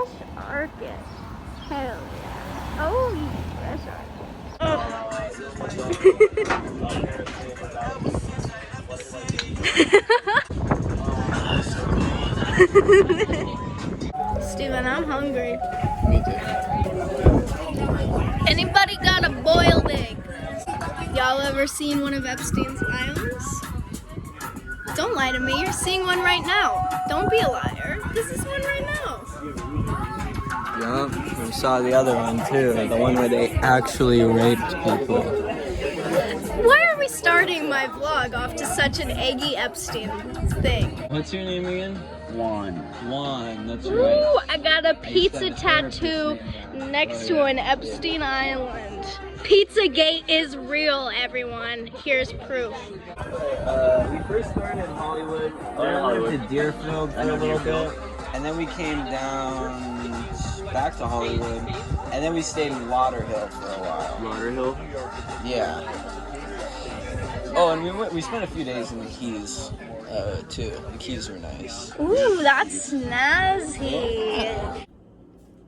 fresh orchid. Hell yeah. Oh, fresh orchid. Steven, I'm hungry. Me too. Anybody got a boiled egg? Y'all ever seen one of Epstein's islands? Don't lie to me, you're seeing one right now. Don't be a liar. This is one right now. Yeah, we saw the other one too, the one where they actually raped people. Why are we starting my vlog off to such an eggy Epstein thing? What's your name again? Juan, that's right. Ooh, I got a pizza tattoo next to an Epstein island. Pizzagate is real, everyone. Here's proof. We first started in Hollywood, then we went to Deerfield for a little bit, and then we came down back to Hollywood, and then we stayed in Lauderhill for a while. Lauderhill? Yeah. Oh, and we spent a few days in the Keys, too. The Keys were nice. Ooh, that's snazzy.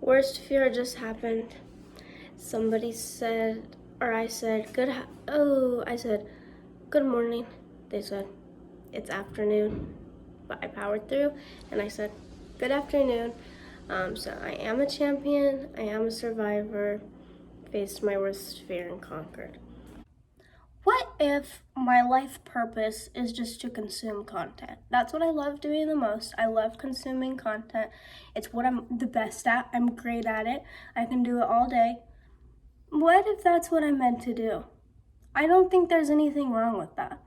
Worst fear just happened. Somebody said, or I said, I said, good morning. They said, it's afternoon. But I powered through, and I said, good afternoon. So I am a champion, I am a survivor, faced my worst fear and conquered. What if my life purpose is just to consume content? That's what I love doing the most. I love consuming content. It's what I'm the best at. I'm great at it. I can do it all day. What if that's what I'm meant to do? I don't think there's anything wrong with that.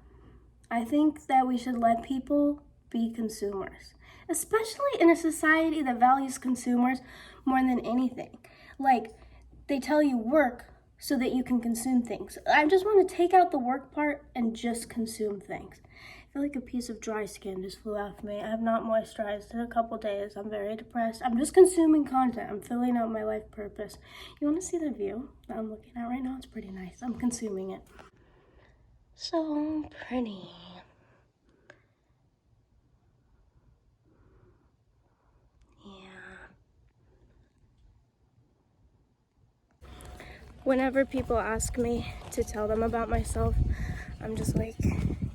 I think that we should let people be consumers, especially in a society that values consumers more than anything. Like, they tell you work so that you can consume things. I just want to take out the work part and just consume things. I feel like a piece of dry skin just flew off me. I have not moisturized in a couple days. I'm very depressed. I'm just consuming content. I'm filling out my life purpose. You want to see the view that I'm looking at right now? It's pretty nice. I'm consuming it. So pretty. Whenever people ask me to tell them about myself, I'm just like,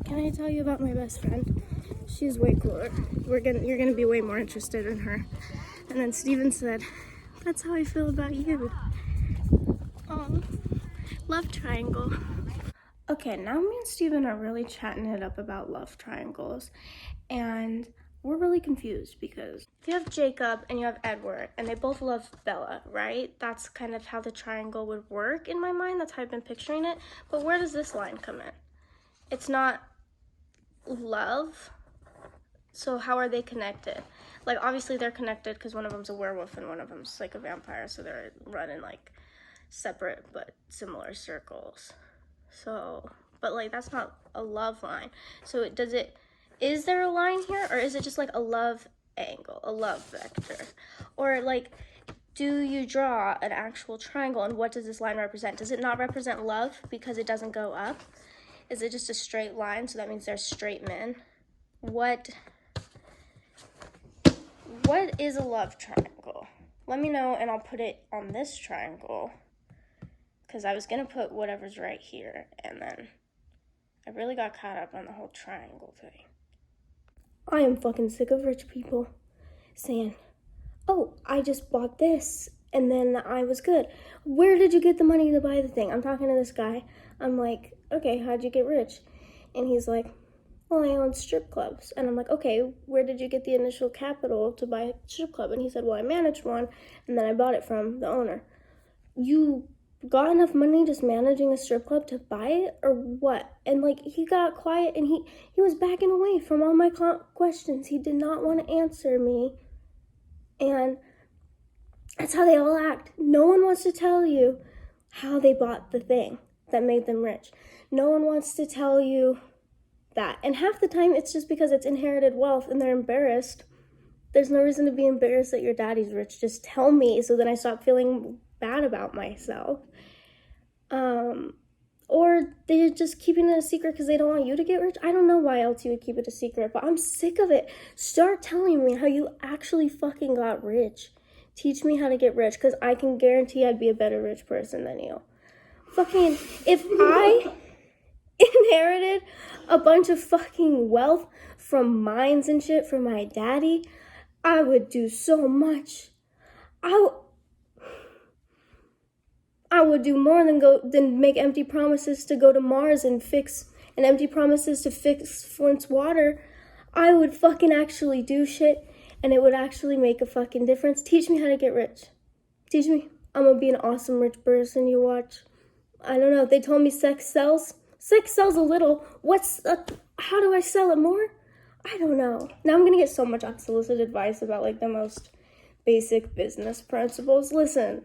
can I tell you about my best friend? She's way cooler. You're gonna be way more interested in her. And then Steven said, that's how I feel about you. Oh, love triangle. Okay, now me and Steven are really chatting it up about love triangles. And we're really confused because you have Jacob and you have Edward, and they both love Bella, right? That's kind of how the triangle would work in my mind. That's how I've been picturing it. But where does this line come in? It's not love. So how are they connected? Like, obviously they're connected because one of them's a werewolf and one of them's like a vampire. So they're running like separate but similar circles. So, but like, that's not a love line. So is there a line here, or is it just like a love angle, a love vector? Or like, do you draw an actual triangle, and what does this line represent? Does it not represent love because it doesn't go up? Is it just a straight line, so that means they're straight men? What is a love triangle? Let me know, and I'll put it on this triangle, because I was gonna put whatever's right here, and then I really got caught up on the whole triangle thing. I am fucking sick of rich people saying, oh, I just bought this and then I was good. Where did you get the money to buy the thing? I'm talking to this guy. I'm like, okay, how'd you get rich? And he's like, well, I own strip clubs. And I'm like, okay, where did you get the initial capital to buy a strip club? And he said, well, I managed one and then I bought it from the owner. You got enough money just managing a strip club to buy it, or what? And like, he got quiet and he was backing away from all my questions. He did not want to answer me, and that's how they all act. No one wants to tell you how they bought the thing that made them rich. No one wants to tell you that, and half the time it's just because it's inherited wealth and they're embarrassed. There's no reason to be embarrassed that your daddy's rich. Just tell me so then I stop feeling bad about myself. Or they're just keeping it a secret because they don't want you to get rich. I don't know why else you would keep it a secret, but I'm sick of it. Start telling me how you actually fucking got rich. Teach me how to get rich, because I can guarantee I'd be a better rich person than you. Fucking, if I inherited a bunch of fucking wealth from mines and shit from my daddy, I would do so much. I would do more than make empty promises to go to Mars and empty promises to fix Flint's water. I would fucking actually do shit, and it would actually make a fucking difference. Teach me how to get rich. Teach me. I'm gonna be an awesome rich person. You watch. I don't know. They told me sex sells. Sex sells a little. How do I sell it more? I don't know. Now I'm gonna get so much unsolicited advice about like the most basic business principles. Listen.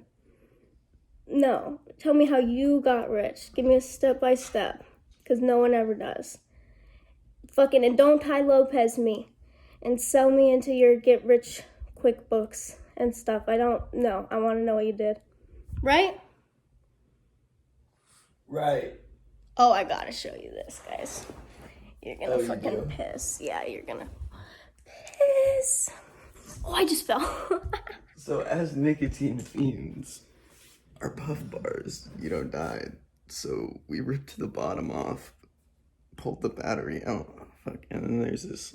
No. Tell me how you got rich. Give me a step by step. Because no one ever does. Fucking, and don't Ty Lopez me. And sell me into your get rich quick books and stuff. I don't know. I want to know what you did. Right? Right. Oh, I gotta show you this, guys. You're gonna fucking piss. Yeah, you're gonna piss. Oh, I just fell. So as nicotine fiends, our puff bars, died. So we ripped the bottom off, pulled the battery out. And then there's this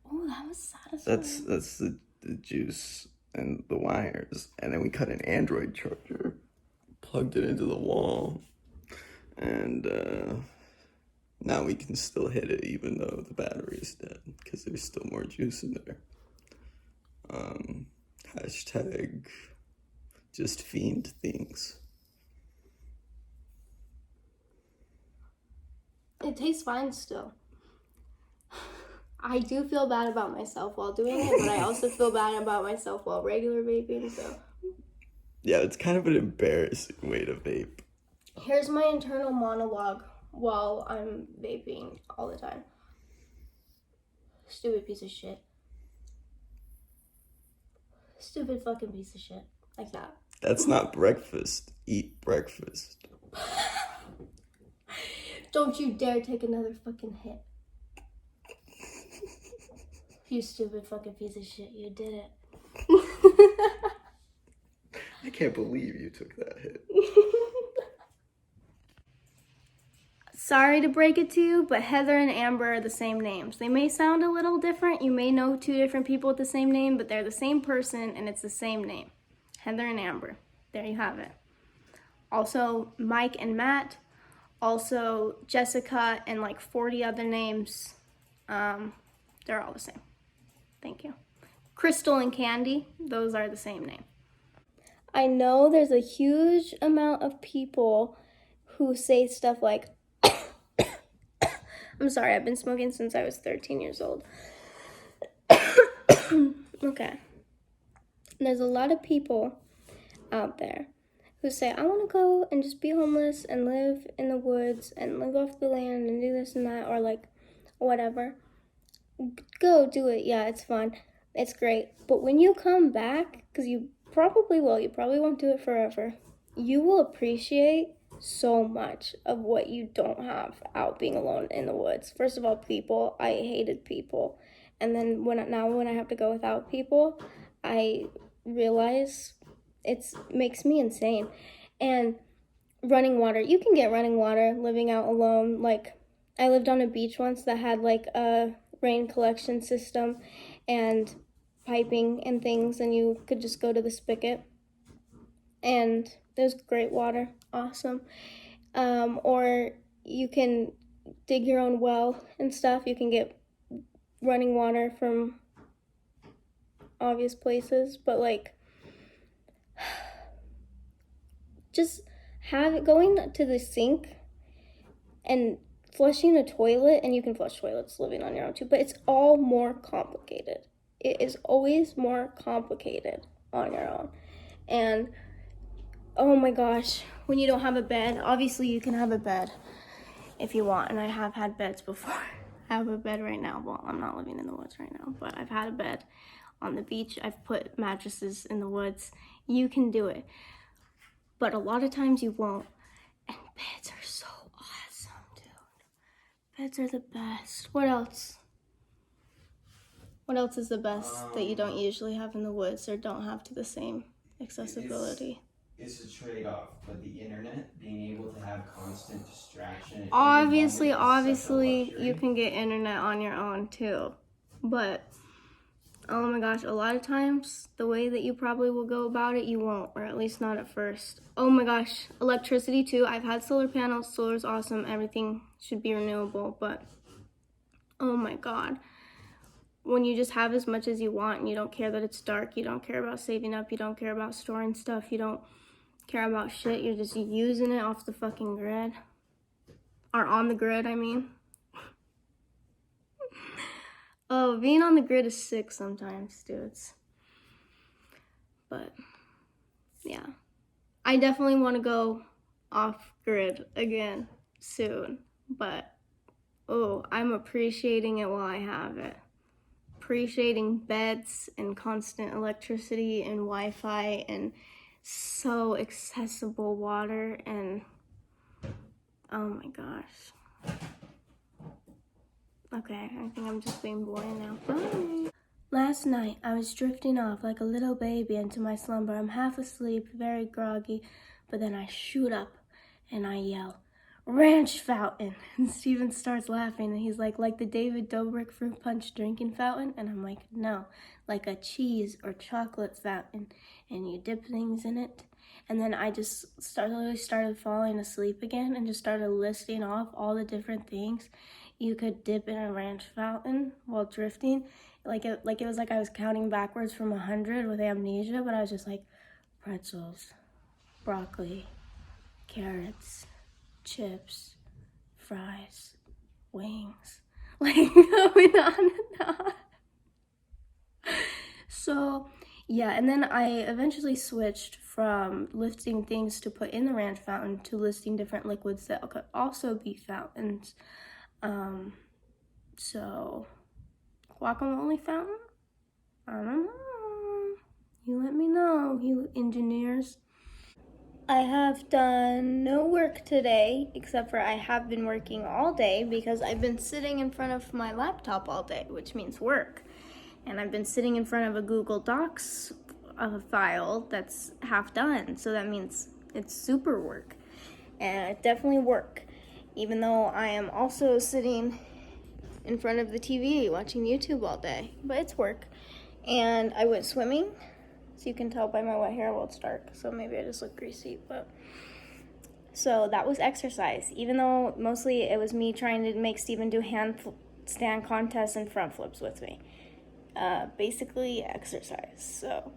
Oh, that was satisfying. That's the juice and the wires. And then we cut an Android charger, plugged it into the wall, and now we can still hit it even though the battery is dead, because there's still more juice in there. Hashtag just fiend things. It tastes fine still. I do feel bad about myself while doing it, but I also feel bad about myself while regular vaping, so. Yeah, it's kind of an embarrassing way to vape. Here's my internal monologue while I'm vaping all the time. Stupid piece of shit. Stupid fucking piece of shit. Like that. That's not breakfast. Eat breakfast. Don't you dare take another fucking hit. You stupid fucking piece of shit. You did it. I can't believe you took that hit. Sorry to break it to you, but Heather and Amber are the same names. They may sound a little different. You may know two different people with the same name, but they're the same person and it's the same name. Heather and Amber. There you have it. Also, Mike and Matt. Also, Jessica and like 40 other names. They're all the same. Thank you. Crystal and Candy, those are the same name. I know there's a huge amount of people who say stuff like, I'm sorry, I've been smoking since I was 13 years old. Okay. There's a lot of people out there who say, I want to go and just be homeless and live in the woods and live off the land and do this and that, or like whatever. Go do it. Yeah, it's fun. It's great. But when you come back, because you probably will, you probably won't do it forever, you will appreciate so much of what you don't have out being alone in the woods. First of all, people. I hated people. And then when I have to go without people, I realize it makes me insane. And running water. You can get running water living out alone. Like, I lived on a beach once that had like a rain collection system and piping and things, and you could just go to the spigot. And there's great water. Awesome. Or you can dig your own well and stuff. You can get running water from obvious places, but like just going to the sink and flushing a toilet, and you can flush toilets living on your own too, but it's all more complicated. It is always more complicated on your own. And oh my gosh, when you don't have a bed, obviously you can have a bed if you want, and I have had beds before. I have a bed right now. Well, I'm not living in the woods right now, but I've had a bed on the beach. I've put mattresses in the woods. You can do it. But a lot of times you won't. And beds are so awesome, dude. Beds are the best. What else? What else is the best that you don't usually have in the woods or don't have to the same accessibility? It's a trade-off, but the internet, being able to have constant distraction. At Obviously, any moment is such a you luxury. can get internet on your own too. But, oh my gosh, a lot of times, the way that you probably will go about it, you won't, or at least not at first. Oh my gosh, electricity too. I've had solar panels, solar's awesome, everything should be renewable, but oh my god. When you just have as much as you want and you don't care that it's dark, you don't care about saving up, you don't care about storing stuff, you don't care about shit, you're just using it off the fucking grid. Or on the grid, I mean. Oh, being on the grid is sick sometimes, dudes. But, yeah. I definitely want to go off grid again soon. But, oh, I'm appreciating it while I have it. Appreciating beds and constant electricity and Wi-Fi and so accessible water and oh my gosh. Okay, I think I'm just being boring now. Bye. Last night, I was drifting off like a little baby into my slumber. I'm half asleep, very groggy, but then I shoot up and I yell, "Ranch fountain!" And Steven starts laughing and he's like the David Dobrik fruit punch drinking fountain? And I'm like, no, like a cheese or chocolate fountain, and you dip things in it. And then I just started falling asleep again and just started listing off all the different things you could dip in a ranch fountain while drifting. It was like I was counting backwards from 100 with amnesia, but I was just like, pretzels, broccoli, carrots, chips, fries, wings, like going on and on. So, yeah, and then I eventually switched from listing things to put in the ranch fountain to listing different liquids that could also be fountains. So, guacamole fountain? I don't know. You let me know, you engineers. I have done no work today, except for I have been working all day because I've been sitting in front of my laptop all day, which means work. And I've been sitting in front of a Google Docs file that's half done, so that means it's super work. And it's definitely work, even though I am also sitting in front of the TV watching YouTube all day, but it's work. And I went swimming. So you can tell by my wet hair, well, it's dark, so maybe I just look greasy, but... So that was exercise, even though mostly it was me trying to make Steven do handstand contests and front flips with me. Basically exercise, so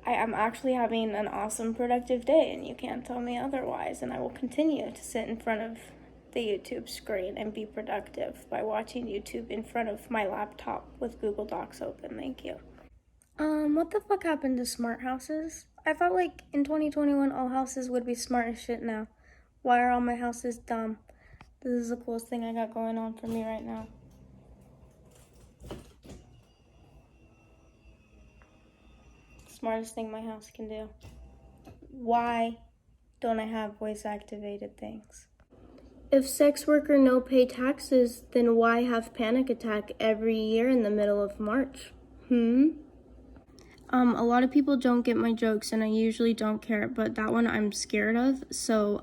I am actually having an awesome productive day, and you can't tell me otherwise, and I will continue to sit in front of the YouTube screen and be productive by watching YouTube in front of my laptop with Google Docs open. Thank you. What the fuck happened to smart houses? I thought like in 2021 all houses would be smart as shit now. Why are all my houses dumb? This is the coolest thing I got going on for me right now. Smartest thing my house can do. Why don't I have voice activated things? If sex worker no pay taxes, then why have panic attack every year in the middle of March? A lot of people don't get my jokes, and I usually don't care, but that one I'm scared of. So,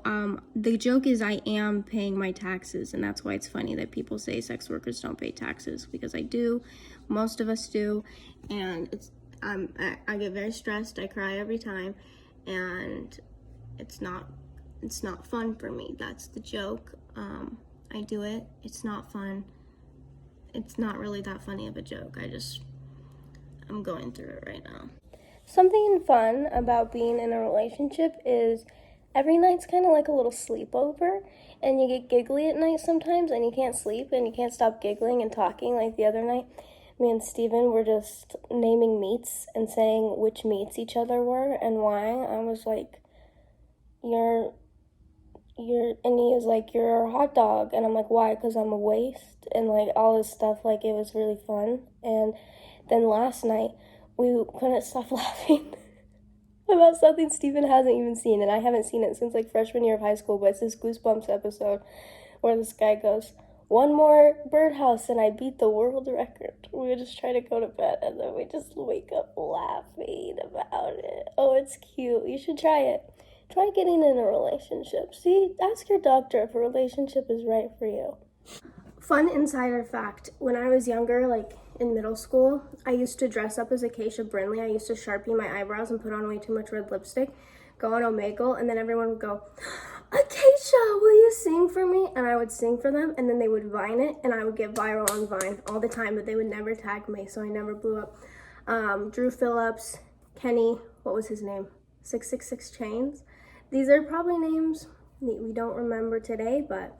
the joke is I am paying my taxes, and that's why it's funny that people say sex workers don't pay taxes, because I do. Most of us do, and I get very stressed. I cry every time, and it's not fun for me. That's the joke. I do it. It's not fun. It's not really that funny of a joke. I'm going through it right now. Something fun about being in a relationship is every night's kind of like a little sleepover, and you get giggly at night sometimes, and you can't sleep, and you can't stop giggling and talking. Like the other night, me and Steven were just naming meats and saying which meats each other were and why. I was like, and he was like, "You're a hot dog," and I'm like, "Why?" Because I'm a waist, and like all this stuff. Like, it was really fun. And then last night, we couldn't stop laughing about something Steven hasn't even seen, and I haven't seen it since like freshman year of high school, but it's this Goosebumps episode where this guy goes, one more birdhouse and I beat the world record. We would just try to go to bed and then we just wake up laughing about it. Oh, it's cute. You should try it. Try getting in a relationship. See, ask your doctor if a relationship is right for you. Fun insider fact, when I was younger, like in middle school, I used to dress up as Acacia Brindley. I used to Sharpie my eyebrows and put on way too much red lipstick, go on Omegle, and then everyone would go, Acacia, will you sing for me? And I would sing for them, and then they would Vine it, and I would get viral on Vine all the time, but they would never tag me, so I never blew up. Drew Phillips, Kenny, what was his name? 666 Chains. These are probably names we don't remember today, but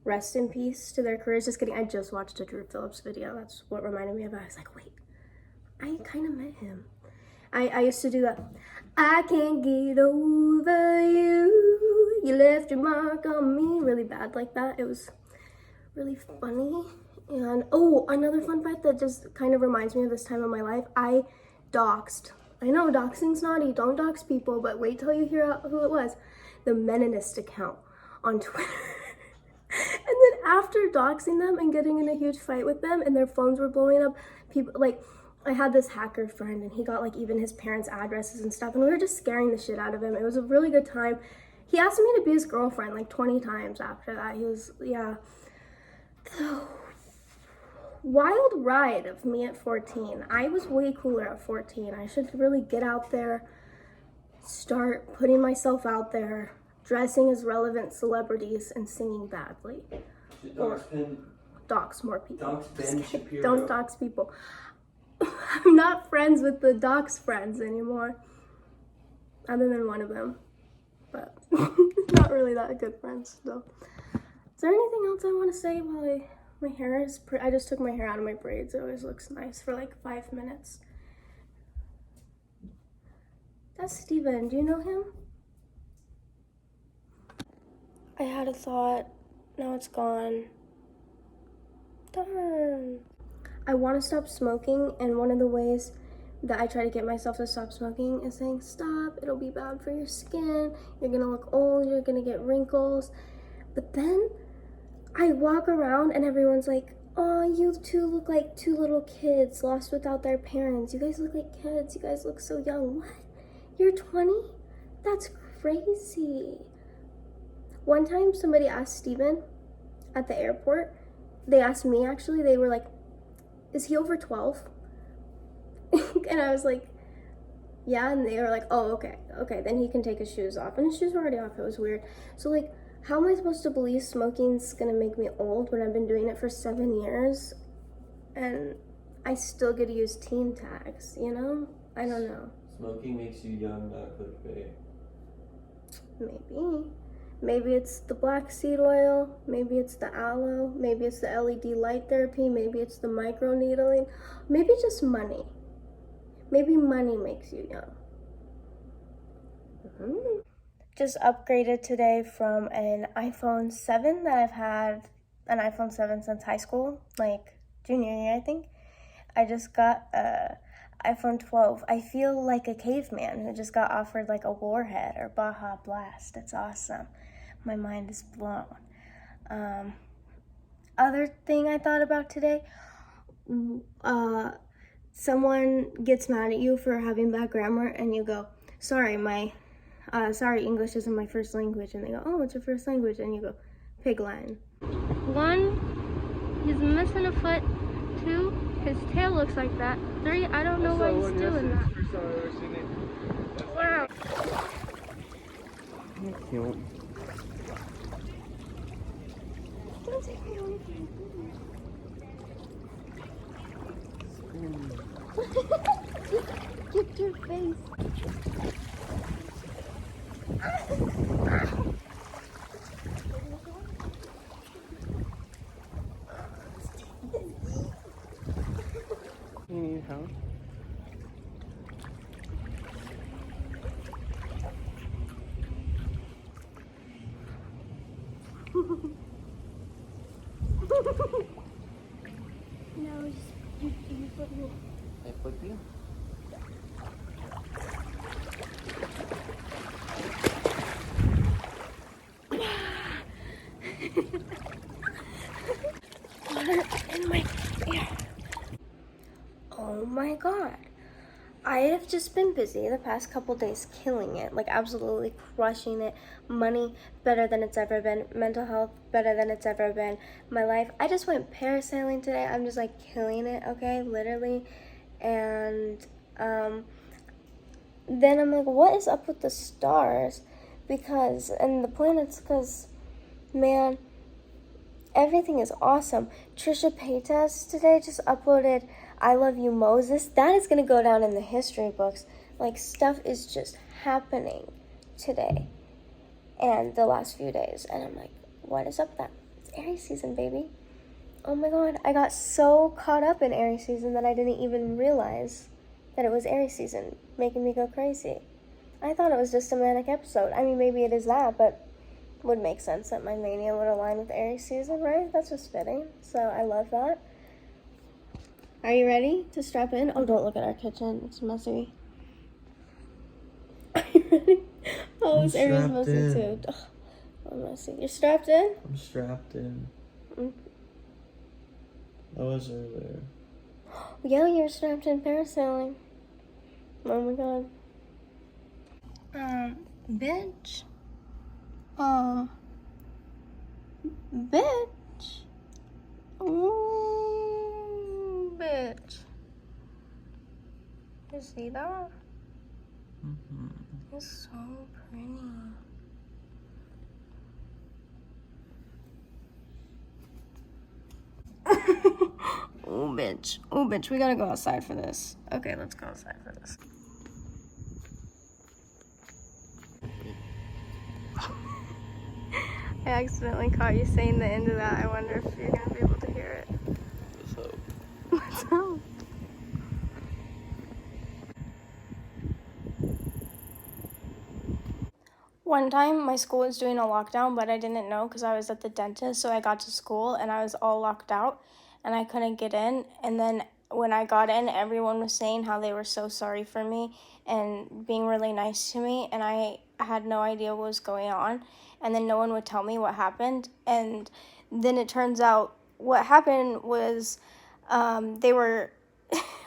rest in peace to their careers. Just kidding. I just watched a Drew Phillips video. That's what reminded me of it. I was like, wait, I kind of met him. I used to do that. I can't get over you. You left your mark on me. Really bad like that. It was really funny. And oh, another fun fact that just kind of reminds me of this time of my life. I doxed. I know doxing's naughty. Don't dox people, but wait till you hear who it was. The Meninist account on Twitter. And then after doxing them and getting in a huge fight with them and their phones were blowing up, people like I had this hacker friend and he got like even his parents' addresses and stuff and we were just scaring the shit out of him. It was a really good time. He asked me to be his girlfriend like 20 times after that. He was, yeah. Wild ride of me at 14. I was way cooler at 14. I should really get out there, start putting myself out there, dressing as relevant celebrities and singing badly. Or dox more people. Dox Ben Shapiro. Don't dox people. I'm not friends with the dox friends anymore. Other than one of them. But not really that good friends though. Is there anything else I want to say while my hair is I just took my hair out of my braids. It always looks nice for like 5 minutes. That's Steven. Do you know him? I had a thought. Now it's gone. Darn. I want to stop smoking, and one of the ways that I try to get myself to stop smoking is saying, stop, it'll be bad for your skin, you're gonna look old, you're gonna get wrinkles. But then I walk around and everyone's like, oh, you two look like two little kids lost without their parents. You guys look like kids. You guys look so young. What? You're 20? That's crazy. One time somebody asked Steven at the airport, they asked me actually, they were like, is he over 12? And I was like, yeah, and they were like, oh, okay, then he can take his shoes off. And his shoes were already off, it was weird. So like, how am I supposed to believe smoking's gonna make me old when I've been doing it for 7 years and I still get to use teen tags, you know? I don't know. Smoking makes you young, not clickbait. Maybe it's the black seed oil, maybe it's the aloe, maybe it's the LED light therapy, maybe it's the micro needling, maybe just money. Maybe money makes you young. Just upgraded today from an iPhone 7 that I've had an iPhone 7 since high school, like junior year, I think. I just got a iPhone 12. I feel like a caveman who just got offered like a Warhead or Baja Blast. It's awesome. My mind is blown. Other thing I thought about today, someone gets mad at you for having bad grammar and you go, sorry, English isn't my first language. And they go, oh, what's your first language? And you go, Pig Latin. 1, he's missing a foot. 2, his tail looks like that. 3, I don't know why he's doing that. Wow. Cute. Don't take me away from Get your face. You need help? No, you put me. I put you? god. I have just been busy the past couple days killing it, like absolutely crushing it. Money better than it's ever been, mental health better than it's ever been. My life, I just went parasailing today. I'm just like killing it, okay, literally. And then I'm like, what is up with the stars? And the planets, because, man, everything is awesome. Trisha Paytas today just uploaded I Love You, Moses. That is going to go down in the history books. Like, stuff is just happening today and the last few days. And I'm like, what is up with that? It's Aries season, baby. Oh my god, I got so caught up in Aries season that I didn't even realize that it was Aries season, making me go crazy. I thought it was just a manic episode. I mean, maybe it is that, but would make sense that my mania would align with Aries season, right? That's just fitting. So I love that. Are you ready to strap in? Oh, don't look at our kitchen. It's messy. Are you ready? Oh, it's Aries messy too. Ugh, I'm messy. You're strapped in? I'm strapped in. Mm. I was earlier. Yeah, you're strapped in parasailing. Oh my god. Bitch. Bitch. Ooh, bitch. You see that? Mm-hmm. It's so pretty. Oh, bitch. Oh, bitch. We gotta go outside for this. Okay, let's go outside for this. I accidentally caught you saying the end of that. I wonder if you're gonna be able to hear it. Let's hope. Let's hope. One time, my school was doing a lockdown, but I didn't know because I was at the dentist. So I got to school and I was all locked out and I couldn't get in. And then when I got in, everyone was saying how they were so sorry for me and being really nice to me. And I had no idea what was going on. And then no one would tell me what happened. And then it turns out what happened was they were,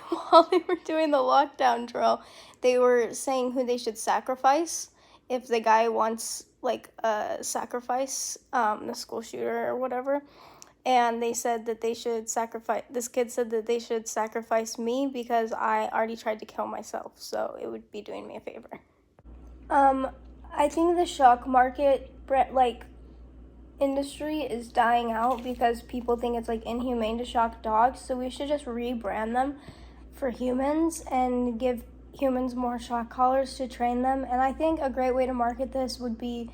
while they were doing the lockdown drill, they were saying who they should sacrifice. If the guy wants like a sacrifice, the school shooter or whatever, and they said that they should sacrifice, this kid said that they should sacrifice me because I already tried to kill myself, so it would be doing me a favor. I think the shock market, like, industry is dying out because people think it's like inhumane to shock dogs, so we should just rebrand them for humans and give humans more shock collars to train them. And I think a great way to market this would be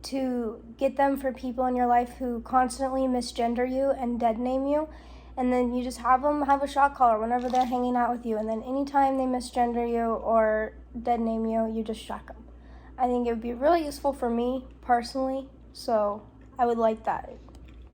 to get them for people in your life who constantly misgender you and dead name you, and then you just have them have a shock collar whenever they're hanging out with you, and then anytime they misgender you or dead name you, you just shock them. I think it would be really useful for me personally, so I would like that